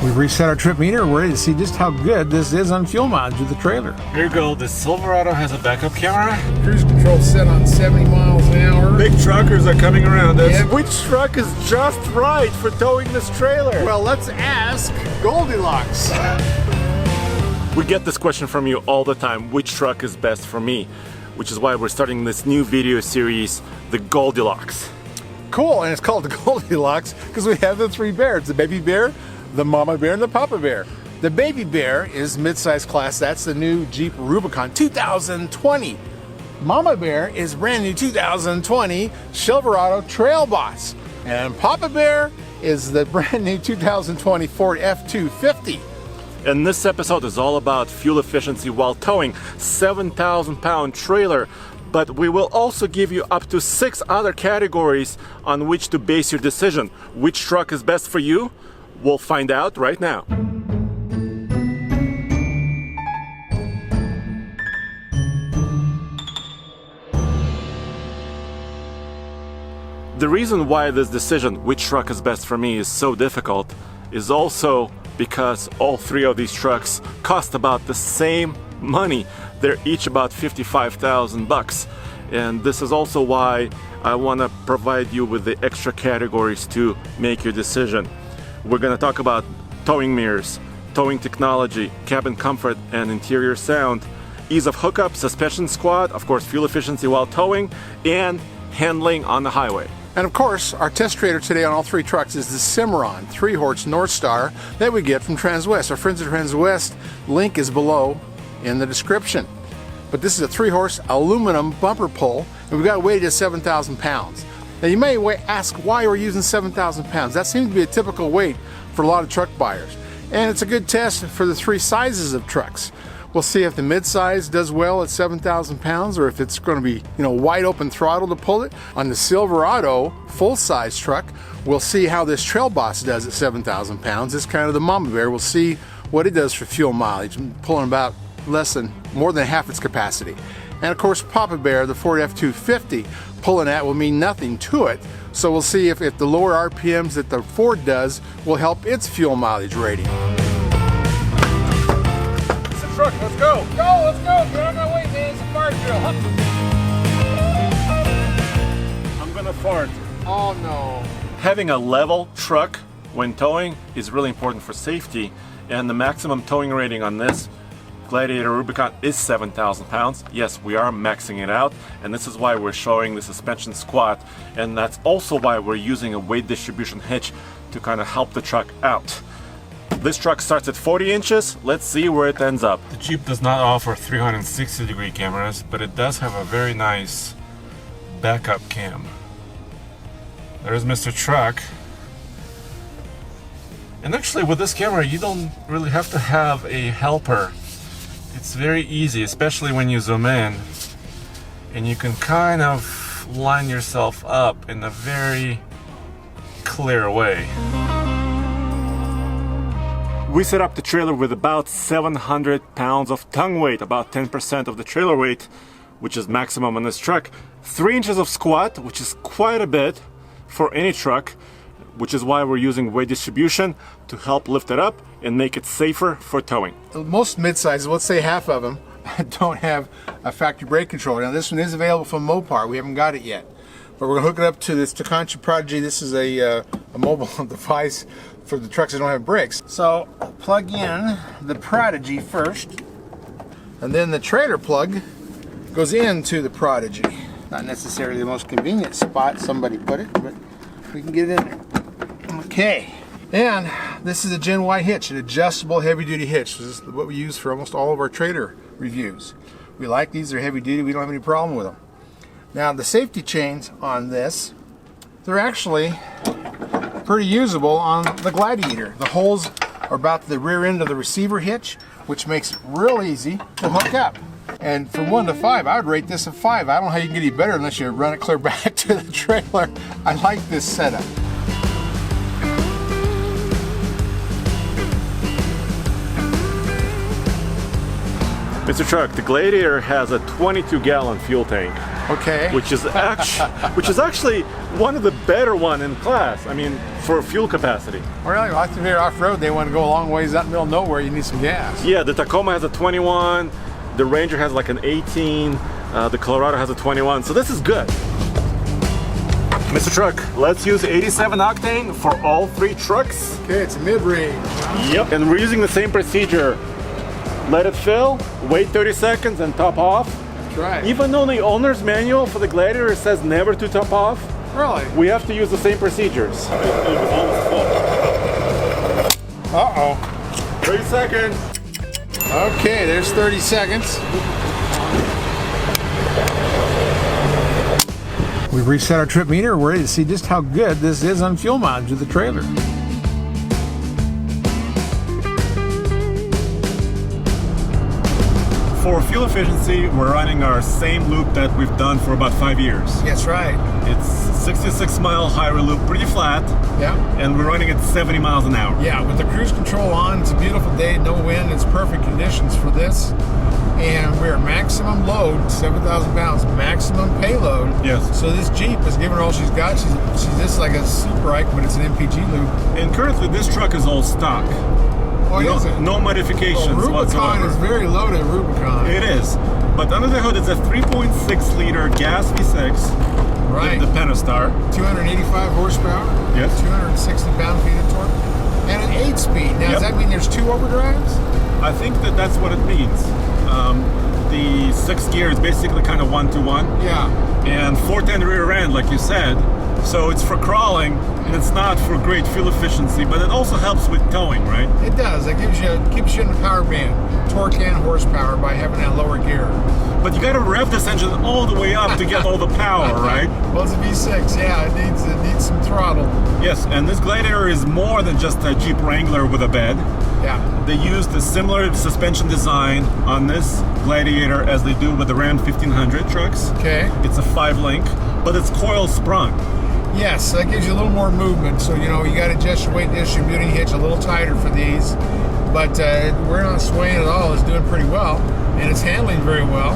We've reset our trip meter. We're ready to see just how good this is on fuel mileage with the trailer. Here you go. The Silverado has a backup camera. Cruise control set on 70 miles an hour. Big truckers are coming around us. Yep. Which truck is just right for towing this trailer? Well, let's ask Goldilocks. We get this question from you all the time. Which truck is best for me? Which is why we're starting this new video series, the Goldilocks. Cool, and it's called the Goldilocks because we have the three bears, the baby bear, the mama bear, and the papa bear. The baby bear is mid-size class. That's the new Jeep Rubicon 2020. Mama bear is brand new 2020 Silverado Trail Boss. And papa bear is the brand new 2020 Ford F-250. And this episode is all about fuel efficiency while towing 7,000-pound trailer. But we will also give you up to 6 other categories on which to base your decision. Which truck is best for you? We'll find out right now. The reason why this decision, which truck is best for me, is so difficult is also because all 3 of these trucks cost about the same money. They're each about $55,000 bucks. And this is also why I want to provide you with the extra categories to make your decision. We're going to talk about towing mirrors, towing technology, cabin comfort and interior sound, ease of hookup, suspension squat, of course fuel efficiency while towing, and handling on the highway. And of course, our test trailer today on all 3 trucks is the Cimarron 3-horse North Star that we get from Transwest. Our friends at Transwest, link is below in the description. But this is a 3-horse aluminum bumper pull, and we've got a weight of 7,000 pounds. Now you may ask why we're using 7,000 pounds. That seems to be a typical weight for a lot of truck buyers. And it's a good test for the 3 sizes of trucks. We'll see if the mid-size does well at 7,000 pounds or if it's going to be, wide open throttle to pull it. On the Silverado full-size truck, we'll see how this Trail Boss does at 7,000 pounds. It's kind of the mama bear. We'll see what it does for fuel mileage, pulling about more than half its capacity. And of course, papa bear, the Ford F-250, pulling at will mean nothing to it. So we'll see if the lower RPMs that the Ford does will help its fuel mileage rating. It's a truck, let's go! Let's go! Get on my way, man. It's a fire drill. I'm gonna fart. Oh no. Having a level truck when towing is really important for safety, and the maximum towing rating on this Gladiator Rubicon is 7,000 pounds. Yes, we are maxing it out, and this is why we're showing the suspension squat, and that's also why we're using a weight distribution hitch to kind of help the truck out. This truck starts at 40 inches. Let's see where it ends up. The Jeep does not offer 360-degree cameras, but it does have a very nice backup cam. There's Mr. Truck. And actually with this camera, you don't really have to have a helper. It's very easy, especially when you zoom in, and you can kind of line yourself up in a very clear way. We set up the trailer with about 700 pounds of tongue weight, about 10% of the trailer weight, which is maximum on this truck. 3 inches of squat, which is quite a bit for any truck, which is why we're using weight distribution to help lift it up and make it safer for towing. Most mid-sizes, let's say half of them, don't have a factory brake controller. Now this one is available from Mopar. We haven't got it yet. But we're going to hook it up to this Takanchi Prodigy. This is a mobile device for the trucks that don't have brakes. So plug in the Prodigy first, and then the trailer plug goes into the Prodigy. Not necessarily the most convenient spot somebody put it, but we can get it in there. Okay, and this is a Gen Y hitch, an adjustable heavy-duty hitch. This is what we use for almost all of our trailer reviews. We like these, they're heavy-duty, we don't have any problem with them. Now the safety chains on this, they're actually pretty usable on the Gladiator. The holes are about the rear end of the receiver hitch, which makes it real easy to hook up. And from 1 to 5, I would rate this a 5. I don't know how you can get any better unless you run it clear back to the trailer. I like this setup. Mr. Truck, the Gladiator has a 22-gallon fuel tank, Okay. which is actually one of the better one in class. I mean, for fuel capacity. Really? Well, I think they're off-road. They want to go a long ways out in the middle of nowhere. You need some gas. Yeah, the Tacoma has a 21, the Ranger has like an 18, the Colorado has a 21, so this is good. Mr. Truck, let's use 87 octane for all 3 trucks. Okay, it's a mid-range. Yep. And we're using the same procedure. Let it fill, wait 30 seconds, and top off. That's right. Even though the owner's manual for the Gladiator says never to top off, Really? we have to use the same procedures. Uh-oh. 30 seconds. Okay, there's 30 seconds. We've reset our trip meter. We're ready to see just how good this is on fuel mileage with the trailer. For fuel efficiency, we're running our same loop that we've done for about 5 years. That's right. It's 66-mile highway loop, pretty flat, Yeah. and we're running at 70 miles an hour. Yeah, with the cruise control on, it's a beautiful day, no wind, it's perfect conditions for this. And we're maximum load, 7,000 pounds, maximum payload. Yes. So this Jeep is giving her all she's got. She's just like a Super Ike, but it's an MPG loop. And currently, this truck is all stock. Oh, is it? No modifications Rubicon whatsoever. is very loaded, Rubicon. It is. But under the hood, it's a 3.6 liter gas V6. Right. The Pentastar. 285 horsepower. Yes. 260 pound-feet of torque. And an 8-speed. Now, does that mean there's 2 overdrives? I think that's what it means. The 6th gear is basically kind of 1-to-1. Yeah. And 410 rear end, like you said. So it's for crawling, and it's not for great fuel efficiency, but it also helps with towing, right? It does. It keeps you in the power band, torque and horsepower by having that lower gear. But you got to rev this engine all the way up to get all the power, right? Well, it's a V6. Yeah, it needs some throttle. Yes, and this Gladiator is more than just a Jeep Wrangler with a bed. Yeah. They used a similar suspension design on this Gladiator as they do with the Ram 1500 trucks. Okay. It's a 5-link, but it's coil sprung. Yes, that gives you a little more movement. So, you got to adjust your weight distributing hitch a little tighter for these. But we're not swaying at all. It's doing pretty well. And it's handling very well.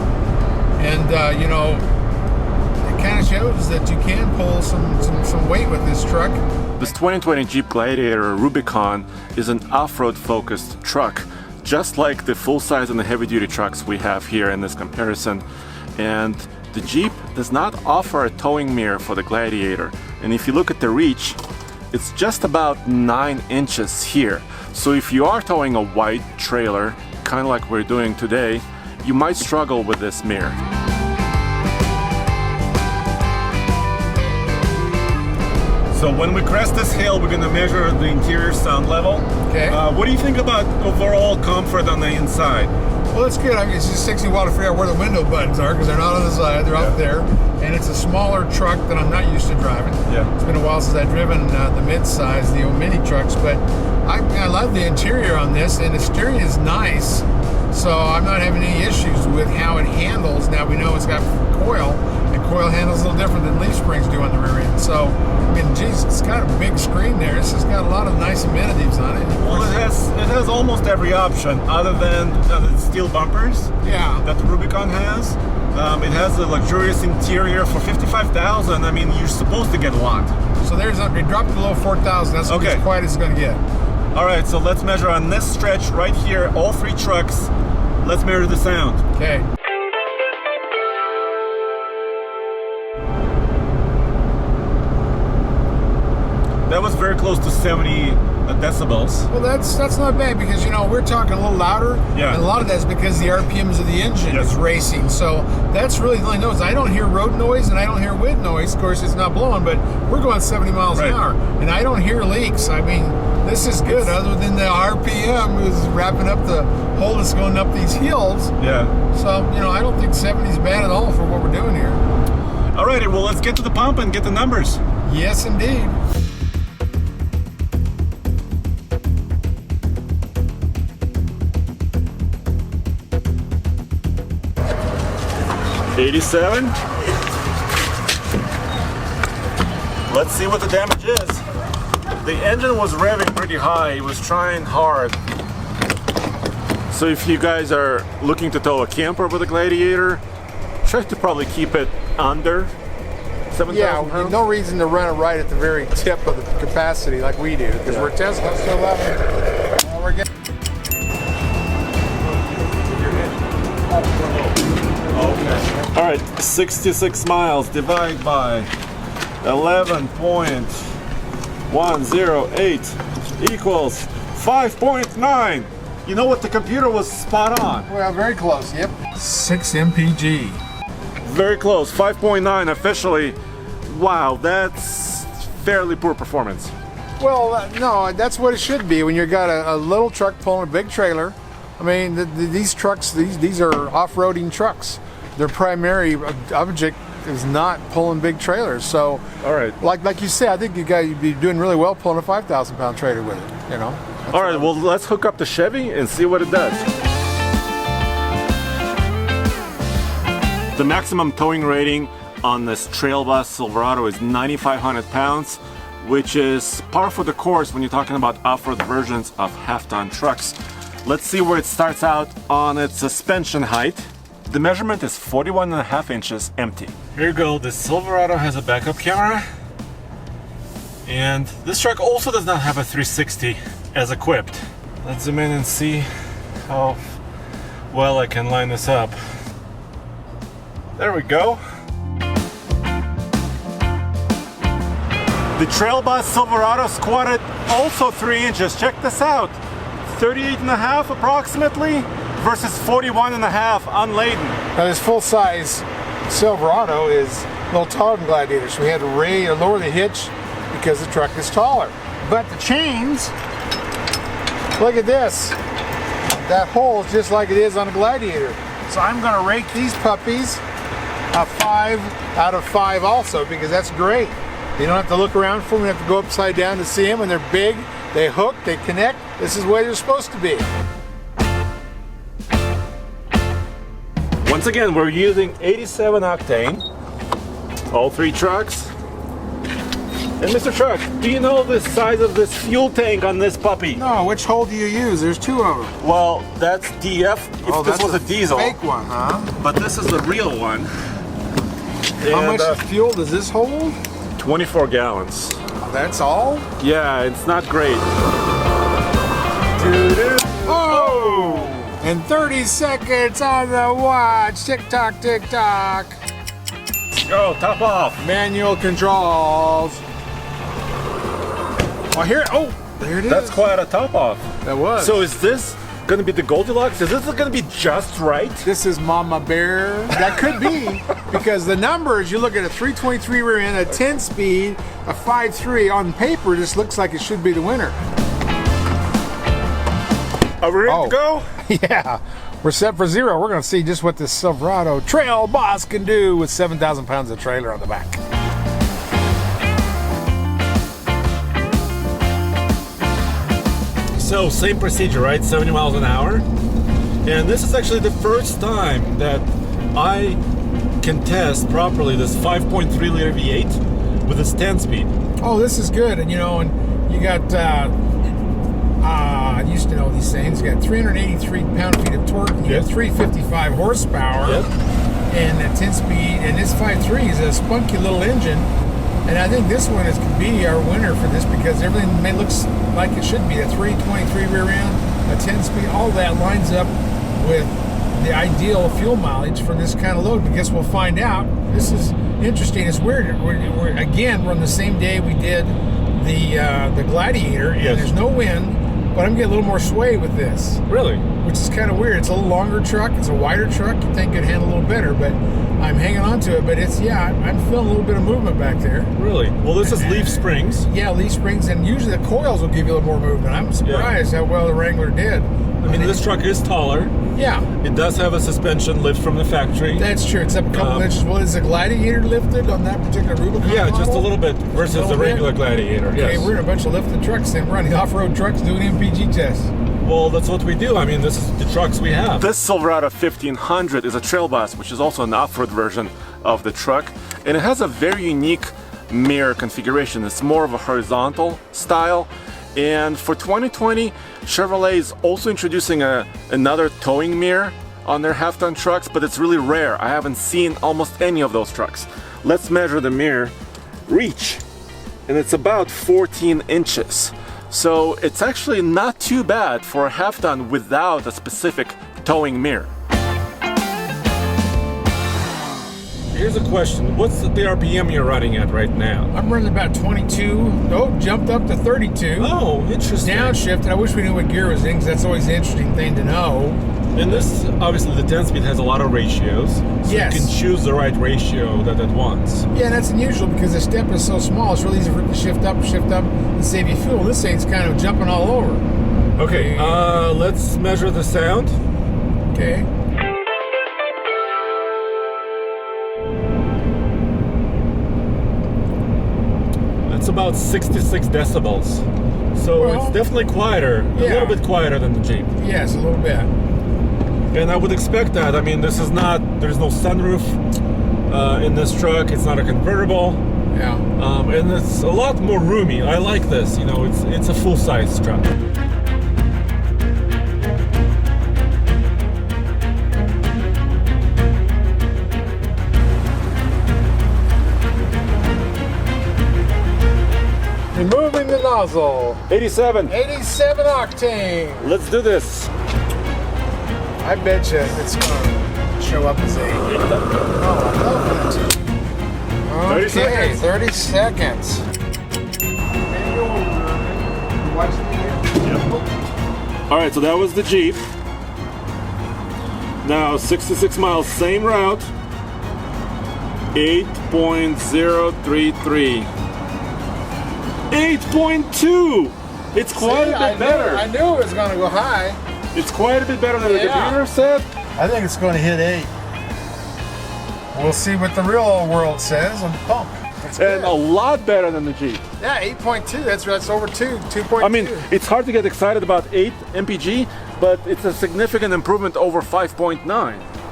And, it kind of shows that you can pull some weight with this truck. This 2020 Jeep Gladiator Rubicon is an off-road focused truck, just like the full-size and the heavy-duty trucks we have here in this comparison. And the Jeep does not offer a towing mirror for the Gladiator. And if you look at the reach, it's just about 9 inches here. So if you are towing a wide trailer, kind of like we're doing today, you might struggle with this mirror. So when we crest this hill, we're going to measure the interior sound level. Okay. What do you think about overall comfort on the inside? Well, it's good. I mean, it's just takes me a while to figure out where the window buttons are because they're not on the side; they're up there. And it's a smaller truck that I'm not used to driving. Yeah. It's been a while since I've driven the mid-size, the old mini trucks, but I love the interior on this, and the steering is nice. So I'm not having any issues with how it handles. Now we know it's got coil, and coil handles a little different than leaf springs do on the rear end. So, I mean, geez, it's got a big screen there. It's just got a lot of nice amenities on it. Well, it has almost every option other than the steel bumpers. Yeah. That the Rubicon has. It has a luxurious interior for $55,000. I mean, you're supposed to get a lot. So there's they dropped it below 4,000. That's Okay. as quiet as it's going to get. All right, so let's measure on this stretch right here, all 3 trucks. Let's measure the sound. Okay. That was very close to 70 decibels. Well, that's not bad because we're talking a little louder. Yeah. And a lot of that's because the RPMs of the engine Yes. is racing. So that's really the only noise. I don't hear road noise and I don't hear wind noise. Of course, it's not blowing, but we're going 70 miles Right. an hour, and I don't hear leaks. I mean, this is good. Other than the RPM is wrapping up the hole that's going up these hills. Yeah. So I don't think 70 is bad at all for what we're doing here. All righty, well, let's get to the pump and get the numbers. Yes, indeed. $87. Let's see what the damage is. The engine was revving pretty high. It was trying hard. So So if you guys are looking to tow a camper with a Gladiator, try to probably keep it under 7,000 Yeah, pounds. no reason to run it right at the very tip of the capacity like we do, because we're testing up to 11. Well, we're getting... All right, 66 miles divided by 11.108 equals 5.9. You know what? The computer was spot on. Well, very close, yep. 6 mpg. Very close, 5.9 officially. Wow, that's fairly poor performance. Well, no, that's what it should be when you've got a little truck pulling a big trailer. I mean, these trucks, these are off-roading trucks. Their primary object is not pulling big trailers. So, all right, like you say, I think you'd be doing really well pulling a 5,000 pound trailer with it. You know. All right, well, let's hook up the Chevy and see what it does. The maximum towing rating on this trail bus Silverado is 9,500 pounds, which is par for the course when you're talking about off-road versions of half-ton trucks. Let's see where it starts out on its suspension height. The measurement is 41.5 inches empty. Here you go, the Silverado has a backup camera. And this truck also does not have a 360 as equipped. Let's zoom in and see how well I can line this up. There we go. The trail bus Silverado squatted also 3 inches. Check this out. 38.5 approximately versus 41.5 unladen. Now this full-size Silverado is a little taller than Gladiator, so we had to lower the hitch because the truck is taller. But the chains, look at this. That hole is just like it is on a Gladiator. So I'm going to rate these puppies a 5 out of 5 also, because that's great. You don't have to look around for them, you have to go upside down to see them, and they're big, they hook, they connect. This is where they're supposed to be. Once again, we're using 87 octane, all 3 trucks. And Mr. Truck, do you know the size of this fuel tank on this puppy? No, which hole do you use? There's 2 of them. Well, that's DF, if this was a diesel. Fake one, huh? But this is the real one. How much fuel does this hold? 24 gallons. That's all? Yeah, it's not great. Oh! And 30 seconds on the watch. Tick tock, tick tock. Go, top off. Manual controls. Oh, here. Oh, there it is. That's quite a top off. That was. So is this going to be the Goldilocks? Is this going to be just right? This is Mama Bear. That could be, because the numbers, you look at a 323 rear end, a 10 speed, a 5.3 on paper, this looks like it should be the winner. Are we ready to go? Yeah, we're set for 0. We're going to see just what this Silverado trail boss can do with 7,000 pounds of trailer on the back. So same procedure, right? 70 miles an hour. And this is actually the first time that I can test properly this 5.3 liter V8 with its 10 speed. Oh, this is good. And you know, and you got, I used to know these things, you got 383 pound-feet of torque, and you have 355 horsepower, and that 10 speed, and this 5.3 is a spunky little engine. And I think this one could be our winner for this, because everything looks like it should be. A 323 rear end, a 10 speed, all that lines up with the ideal fuel mileage for this kind of load. But guess we'll find out. This is interesting. It's weird. We're on the same day we did the Gladiator, and there's no wind, but I'm getting a little more sway with this. Really? Which is kind of weird. It's a little longer truck. It's a wider truck. You'd think it'd handle a little better, but I'm hanging on to it. But it's, I'm feeling a little bit of movement back there. Really? Well, this is leaf springs. Yeah, leaf springs, and usually the coils will give you a little more movement. I'm surprised how well the Wrangler did. I mean, this truck is taller. Yeah. It does have a suspension lift from the factory. That's true. It's up a couple inches. Well, is the Gladiator lifted on that particular Rubicon Yeah, model? just a little bit versus the regular Gladiator. Okay, we're in a bunch of lifted trucks then. We're running off-road trucks doing MPG tests. Well, that's what we do. I mean, this is the trucks we have. This Silverado 1500 is a trail bus, which is also an off-road version of the truck. And it has a very unique mirror configuration. It's more of a horizontal style. And for 2020, Chevrolet is also introducing another towing mirror on their half-ton trucks, but it's really rare. I haven't seen almost any of those trucks. Let's measure the mirror reach, and it's about 14 inches. So it's actually not too bad for a half-ton without a specific towing mirror. Here's a question. What's the RPM you're running at right now? I'm running about 22. Oh, jumped up to 32. Oh, interesting. Downshifted. I wish we knew what gear was in, because that's always the interesting thing to know. And this, obviously, the 10-speed has a lot of ratios. So Yes. you can choose the right ratio that it wants. Yeah, and that's unusual because the step is so small. It's really easy for it to shift up, and save you fuel. This thing's kind of jumping all over. Okay, let's measure the sound. Okay. It's about 66 decibels. So Well, it's definitely quieter, a yeah. little bit quieter than the Jeep. Yes, a little bit. And I would expect that. I mean, there's no sunroof in this truck. It's not a convertible. Yeah. And it's a lot more roomy. I like this, you know, it's a full-size truck. Removing the nozzle. 87. 87 octane. Let's do this. I bet you it's going to show up as a... Oh, I love it. 30 seconds. 30 seconds. All right, so that was the Jeep. Now 66 miles, same route. 8.033. 8.2. It's quite a bit better. I knew it was going to go high. It's quite a bit better than the Yeah. computer said. I think it's going to hit 8. We'll see what the real old world says on the pump. That's good. And a lot better than the Jeep. Yeah, 8.2. That's over 2.2. I mean, it's hard to get excited about 8 MPG, but it's a significant improvement over 5.9.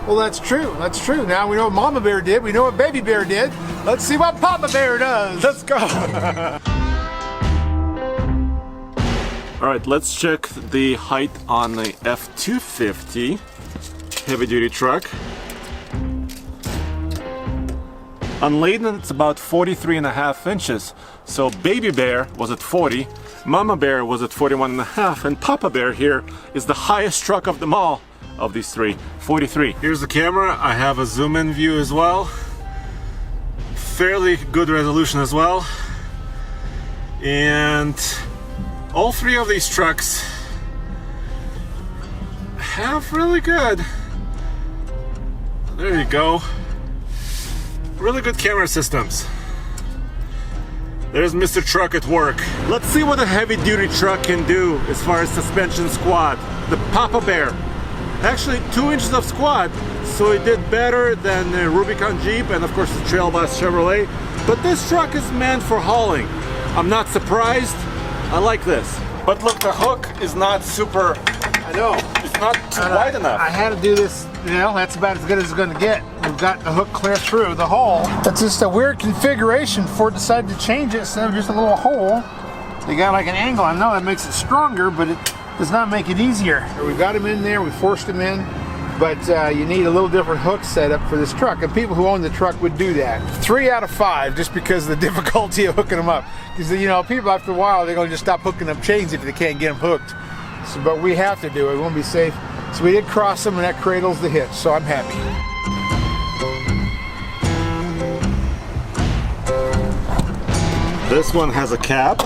Well, that's true. That's true. Now we know what Mama Bear did. We know what Baby Bear did. Let's see what Papa Bear does. Let's go. All right, let's check the height on the F-250 heavy-duty truck. Unladen, it's about 43.5 inches. So Baby Bear was at 40, Mama Bear was at 41.5, and Papa Bear here is the highest truck of them all, of these three, 43. Here's the camera. I have a zoom-in view as well. Fairly good resolution as well. And all three of these trucks have really good, there you go, really good camera systems. There's Mr. Truck at work. Let's see what a heavy-duty truck can do as far as suspension squat. The Papa Bear, actually 2 inches of squat, so it did better than the Rubicon Jeep and of course the Trail Boss Chevrolet. But this truck is meant for hauling. I'm not surprised. I like this. But look, the hook is not super, I know. it's not too wide enough. I had to do this, you know, that's about as good as it's going to get. We've got the hook clear through the hole. That's just a weird configuration. Ford decided to change it instead of just a little hole. They got like an angle. I know that makes it stronger, but it does not make it easier. We got him in there, we forced him in, but you need a little different hook setup for this truck, and people who own the truck would do that. 3 out of 5, just because of the difficulty of hooking them up. Because, you know, people after a while, they're going to just stop hooking up chains if they can't get them hooked. So, but we have to do it, we won't be safe. So we did cross them, and that cradles the hitch, so I'm happy. This one has a cap.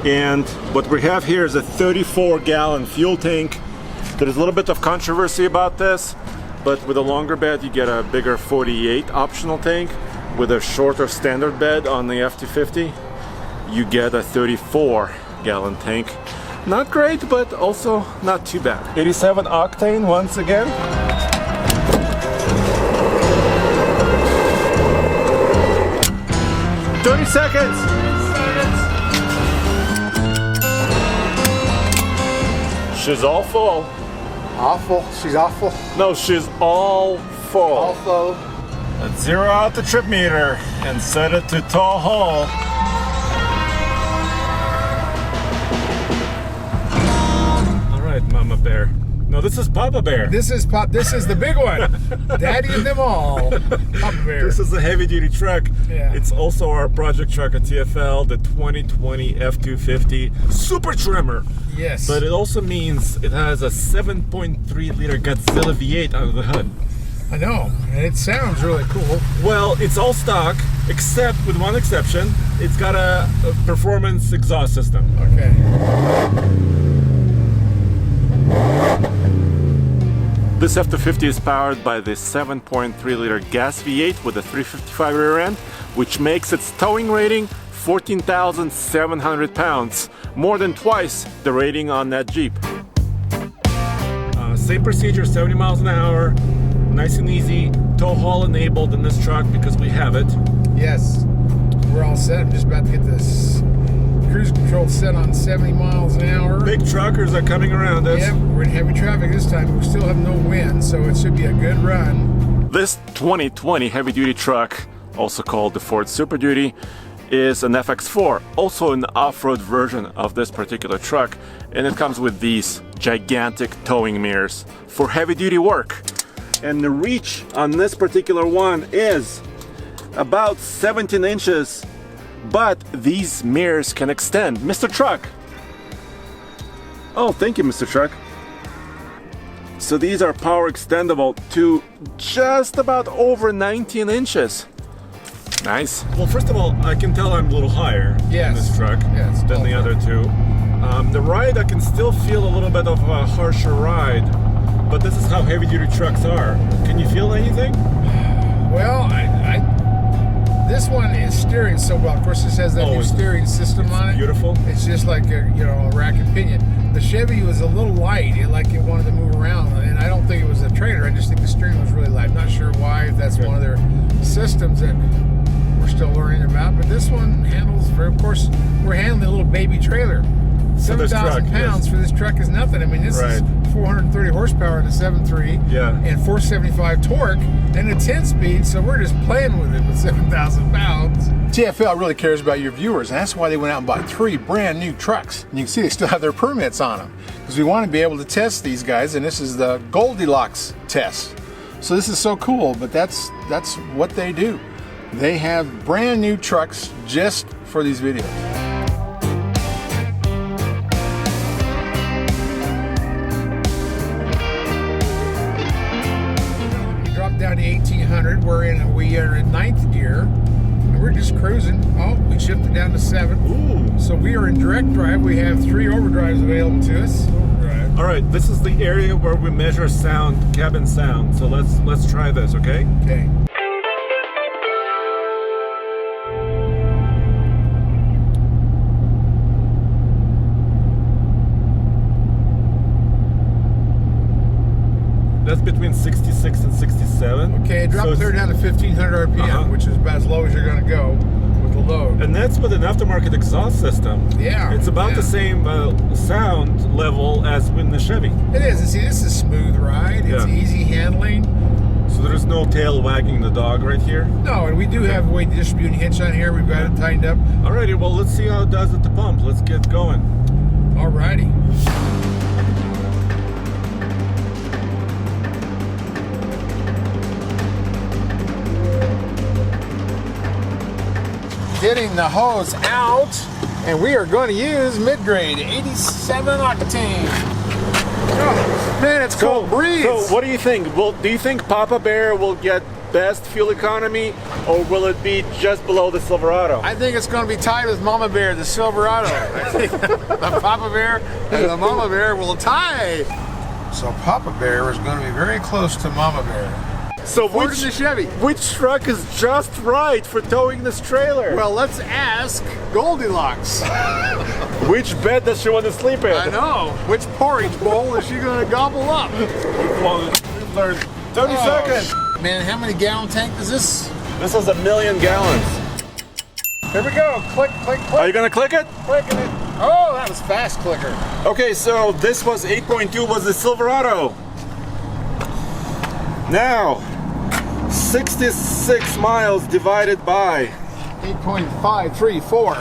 And what we have here is a 34-gallon fuel tank. There's a little bit of controversy about this, but with a longer bed you get a bigger 48 optional tank. With a shorter standard bed on the F-250, you get a 34-gallon tank. Not great, but also not too bad. 87 octane once again. "30 seconds! She's all full. Awful, she's awful. No, she's all full. Awful. Let's zero out the trip meter and set it to tall haul. No, this is Papa Bear. This is the big one. Daddy of them all. Papa Bear. This is a heavy-duty truck. Yeah. It's also our project truck at TFL, the 2020 F250 Super Trimmer. Yes. But it also means it has a 7.3-liter Godzilla V8 under the hood. I know, and it sounds really cool. Well, it's all stock, except with one exception. It's got a performance exhaust system. Okay. This F250 is powered by the 7.3-liter gas V8 with a 355 rear end, which makes its towing rating 14,700 pounds, more than twice the rating on that Jeep. Same procedure, 70 miles an hour, nice and easy, tow haul enabled in this truck because we have it. Yes, we're all set. I'm just about to get this cruise control set on 70 miles an hour. Big truckers are coming around us. Yep, we're in heavy traffic this time. We still have no wind, so it should be a good run. This 2020 heavy-duty truck, also called the Ford Super Duty, is an FX4, also an off-road version of this particular truck, and it comes with these gigantic towing mirrors for heavy-duty work. And the reach on this particular one is about 17 inches, but these mirrors can extend. Mr. Truck! Oh, thank you, Mr. Truck. So these are power extendable to just about over 19 inches. Nice. Well, first of all, I can tell I'm a little higher in this truck than the other two. The ride, I can still feel a little bit of a harsher ride, but this is how heavy-duty trucks are. Can you feel anything? Well, this one is steering so well. Of course, this has that new steering system on it. Beautiful. It's just like a rack and pinion. The Chevy was a little light. It wanted to move around, and I don't think it was a trailer. I just think the steering was really light. I'm not sure why. If that's one of their systems that we're still learning about. But this one handles. Of course, we're handling a little baby trailer. 7,000 pounds for this truck is nothing. I mean, this is 430 horsepower in a 7.3 and 475 torque and a 10-speed, so we're just playing with it with 7,000 pounds. TFL really cares about your viewers, and that's why they went out and bought 3 brand new trucks. And you can see they still have their permits on them, because we want to be able to test these guys, and this is the Goldilocks test. So this is so cool, but that's what they do. They have brand new trucks just for these videos. Down to 1800. We are in 9th gear, and we're just cruising. Oh, we shifted down to 7th. Ooh. So we are in direct drive. We have 3 overdrives available to us. Overdrive. All right, this is the area where we measure sound, cabin sound. So let's try this, okay? Okay. That's between 66 and 67. Okay, drop clear down to 1500 RPM, which is about as low as you're going to go with the load. And that's with an aftermarket exhaust system. Yeah. It's about the same sound level as in the Chevy. It is. And see, this is a smooth ride. It's easy handling. So there's no tail wagging the dog right here? No, and we do have a weight distributing hitch on here. We've got it tightened up. Alrighty, well, let's see how it does at the pump. Let's get going. Alrighty. Getting the hose out, and we are going to use mid-grade 87 octane. Oh, man, it's cold breeze. So what do you think? Do you think Papa Bear will get best fuel economy, or will it be just below the Silverado? I think it's going to be tied with Mama Bear, the Silverado. I think the Papa Bear and the Mama Bear will tie. So Papa Bear is going to be very close to Mama Bear. So which truck is just right for towing this trailer? Well, let's ask Goldilocks. Which bed does she want to sleep in? I know. Which porridge bowl is she going to gobble up? We've learned 30 seconds. Man, how many gallon tank is this? This is 1 million gallons. Here we go. Click, click, click. Are you going to click it? Clicking it. Oh, that was fast clicker. Okay, so this was 8.2 was the Silverado. Now, 66 miles divided by 8.534.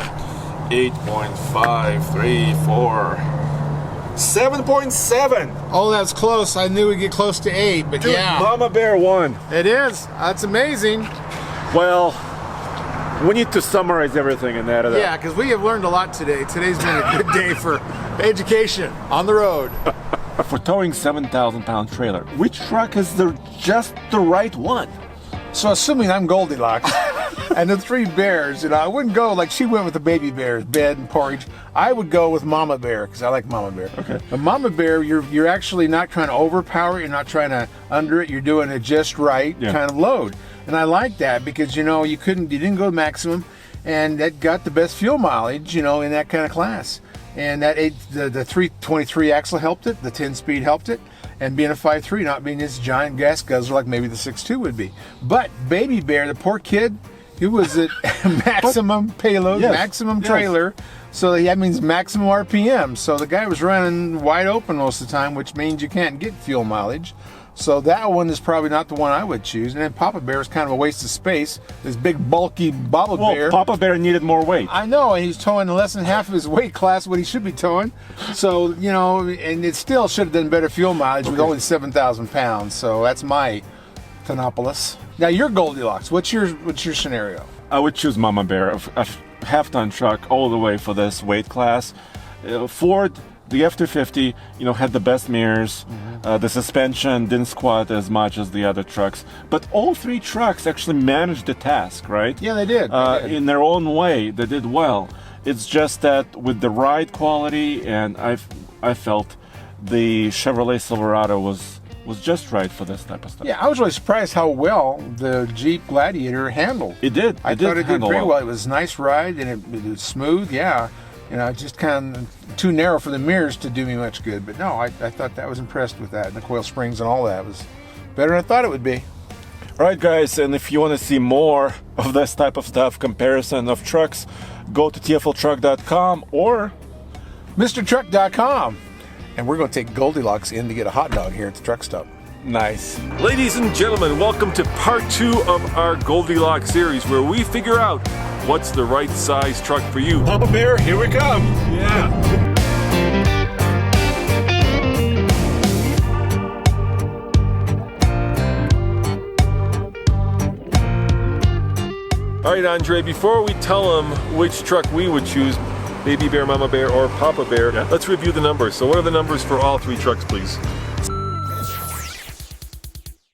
8.534. 7.7. Oh, that's close. I knew we'd get close to 8, but Dude, yeah. Mama Bear won. It is. That's amazing. Well, we need to summarize everything and add it Yeah, up. because we have learned a lot today. Today's been a good day for education on the road. For towing 7,000-pound trailer, which truck is just the right one? So assuming I'm Goldilocks and the 3 bears, I wouldn't go like she went with the baby bears, bed and porridge. I would go with Mama Bear because I like Mama Bear. Okay. But Mama Bear, you're actually not trying to overpower it. You're not trying to under it. You're doing it just right kind of load. And I like that because you didn't go maximum, and that got the best fuel mileage, in that kind of class. And that the 323 axle helped it. The 10-speed helped it. And being a 5.3, not being this giant gas guzzler like maybe the 6.2 would be. But Baby Bear, the poor kid, he was at maximum payload, maximum trailer. So that means maximum RPM. So the guy was running wide open most of the time, which means you can't get fuel mileage. So that one is probably not the one I would choose. And then Papa Bear is kind of a waste of space. This big, bulky Baba Bear. Papa Bear needed more weight. I know, and he's towing less than half of his weight class what he should be towing. So, and it still should have done better fuel mileage with only 7,000 pounds. So that's my Tonopolis. Now you're Goldilocks. What's your scenario? I would choose Mama Bear, a half-ton truck all the way for this weight class. Ford, the F-250, had the best mirrors. The suspension didn't squat as much as the other trucks, but all 3 trucks actually managed the task, right? Yeah, they did. In their own way, they did well. It's just that with the ride quality, and I felt the Chevrolet Silverado was just right for this type of stuff. Yeah, I was really surprised how well the Jeep Gladiator handled. It did. I thought it did pretty well. It was a nice ride, and it was smooth. Yeah. Just kind of too narrow for the mirrors to do me much good. But no, I thought that was impressed with that. And the coil springs and all that was better than I thought it would be. All right, guys, and if you want to see more of this type of stuff, comparison of trucks, go to tfltruck.com or MrTruck.com. And we're going to take Goldilocks in to get a hot dog here at the truck stop. nice. Ladies and gentlemen, welcome to part 2 of our Goldilocks series, where we figure out what's the right size truck for you. Papa Bear, here we come. Yeah. All right, Andre, before we tell them which truck we would choose, Baby Bear, Mama Bear, or Papa Bear, let's review the numbers. So what are the numbers for all 3 trucks, please?